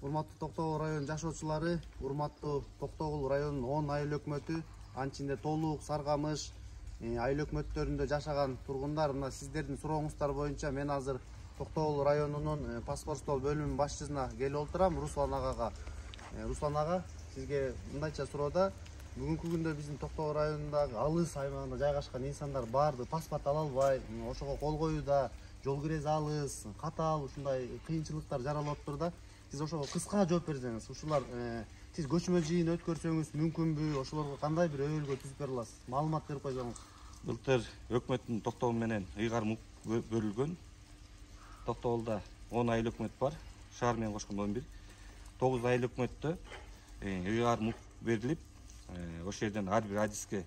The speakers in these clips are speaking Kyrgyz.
Урматтуу Токтогул район жашоочулары, урматтуу Токтогул районунун 10 айыл өкмөтү, анчинде Толук, Саргамыш айыл өкмөттөрүндө жашаган тургундар, мына сиздердин сурооңуздар боюнча мен азыр Токтогул районунун паспорттоо бөлүмүнүн башчысына келип отурам, Руслан агага. Руслан ага, сизге мындайча суроода, бүгүнкү күндө биздин Токтогул районундагы алыс аймагында жайгашкан инсандар баарды паспорт ала албай, ошого кол коюуда, жол кирези алыс, катаал ушундай кыйынчылыктар жаралып атыптыр да. Сиз ошого кыска жооп берсеңиз, ушулар сиз көчмө жыйын өткөрсөңүз мүмкүнбү? Ошолорго кандай бир өбөлгө түзүп бере аласыз? Маалымат берип койсоңуз. Былтыр өкмөттүн токтогу менен ыйгарым бөлүнгөн. Токтогулда 10 айыл өкмөт бар, шаар менен кошкондо 11. 9 айыл өкмөттө ыйгарым берилип, ошол жерден ар бир адиске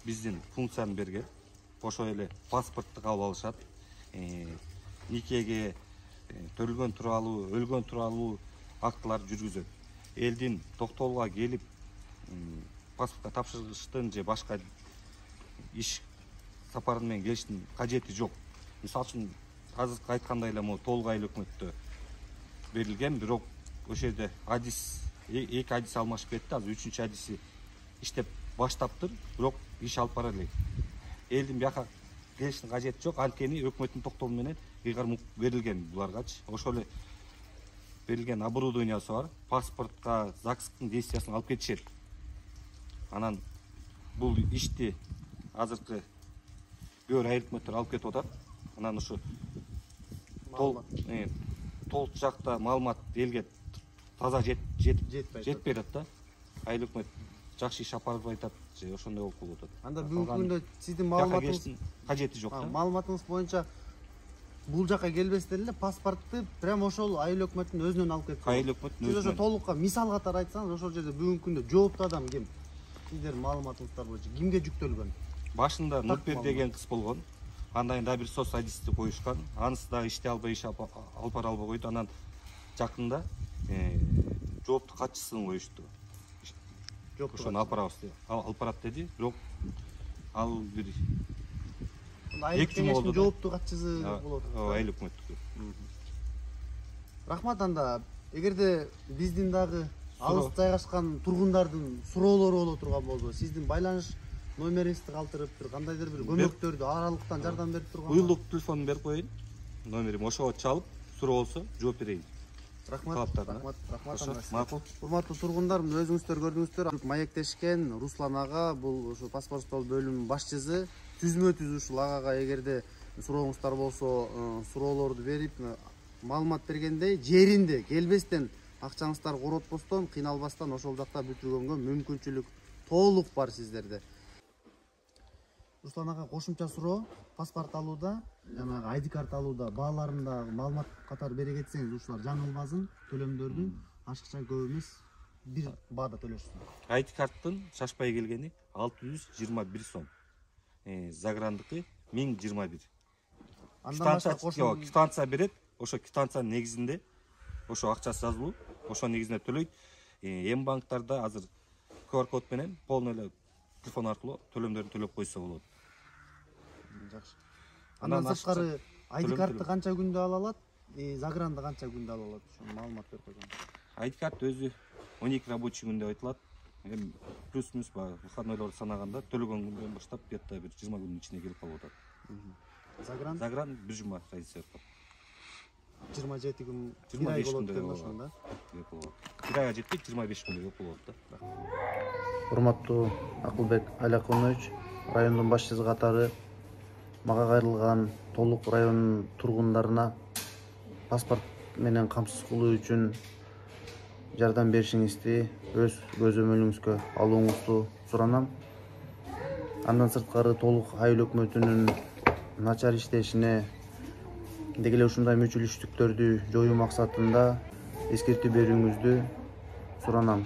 биздин функцияны берген. Ошол эле паспортту кабыл алышат. Никеге төрөлгөн тууралуу, өлгөн тууралуу актылар жүргүзөт. Элдин Токтогулга келип паспортко тапшырыштын же башка иш сапары менен келиштин кажети жок. Мисалы үчүн азыркы айткандай эле могу Толук айыл өкмөттө берилген, бирок ошол жерде адис эки адис алмашып кетти. Азыр 3-чү адиси иштеп баштаптыр, бирок иш алып бара элек. Элдин бияка келиштин кажети жок, анткени өкмөттүн токтогу менен ыйгарым берилген буларгачы. Ошол эле берилген оборудованиясы бар. Паспортко ЗАГСтын действиясын алып кетишет. Анан бул ишти азыркы көөр айыл өкмөттөр алып кетип атат. Анан ушу толук жакта маалымат элге таза жетпей атат да. Айыл өкмөт жакшы иш алып айтат, же ошондой болуп калып атат. Анда бүгүнкү күндө сиздин маалыматыңыз кажети жок да. Маалыматыңыз боюнча бул жака келбестен эле паспортту прям ошол айыл өкмөттүн өзүнөн алып кетти. Айыл өкмөттүн өзүнөн. Сиз ошо Толукка мисал катары айтсаңыз, ошол жерде бүгүнкү күндө жооптуу адам ким? Сиздердин маалыматыңыздар боюнча кимге жүктөлгөн? Башында Нурпер деген кыз болгон. Андан да бир соц адисти коюшкан. Анысы да иштей албай, иш алып бара албай койду. Анан жакында жооптуу катчысын коюшту. Ошону алып барабыз деп. Алып барат деди, бирок ал бир айыл кеңештин жооптуу катчысы болот. Айыл өкмөттүкү. Рахмат. Анда эгерде биздин дагы алыс жайгашкан тургундардын суроолору боло турган болсо, сиздин байланыш номериңизди калтырып, бир кандайдыр бир көмөктөрдү аралыктан жардам берип турган. Уюлдук телефонун берип коеюн. Номерим ошого чалып, суроо болсо жооп берейин. Рахмат. Макул. Урматтуу тургундар, өзүңүздөр көрдүңүздөр, маектешкен Руслан ага, бул ушу паспорттоо бөлүмүнүн башчысы. Түзмө-түз ушул агага эгерде сурооңуздар болсо, суроолорду берип, маалымат бергендей, жеринде келбестен, акчаңыздар коротпостон, кыйналбастан ошол жакта бүтүргөнгө мүмкүнчүлүк толук бар сиздерде. Руслан ага, кошумча суроо, паспорт алууда, жанагы ID карт алууда бааларында маалымат катары бере кетсеңиз, ушулар жаңылбасын, төлөмдөрдүн ашыкча көп эмес, бир баада төлөшсүн. ID карттын шашпай келгени 621 сом. Заграндыкы 1021. Квитанция берет, ошо квитанциянын негизинде ошо акчасы жазылуу, ошо негизинде төлөйт. Эм банктарда азыр QR код менен полный эле телефон аркылуу төлөмдөрүн төлөп койсо болот. Жакшы. Андан сырткары ID картты канча күндө ала алат? Загранды канча күндө ала алат? Ошо маалымат берип койсоңуз. ID карт өзү 12 рабочий күн деп айтылат. Эми плюс-минус выходнойлорду санаганда төлөгөн күндөн баштап где-то бир 20 күндүн ичинде келип калып атат. Загран 1 жума разница бар. 27 күн, 1 ай болот экен ошондо. Бир айга жетпейт, 25 күндө болот да. Урматтуу Акылбек Алякунович, райондун башчысы катары мага кайрылган Толук районунун тургундарына паспорт менен камсыз кылуу үчүн жардам беришиңизди, өз көзөмөлүңүзгө алууңузду суранам. Андан сырткары Толук айыл өкмөтүнүн начар иштешине, деги эле ушундай мүчүлүштүктөрдү жоюу максатында эскертүү берүүңүздү суранам.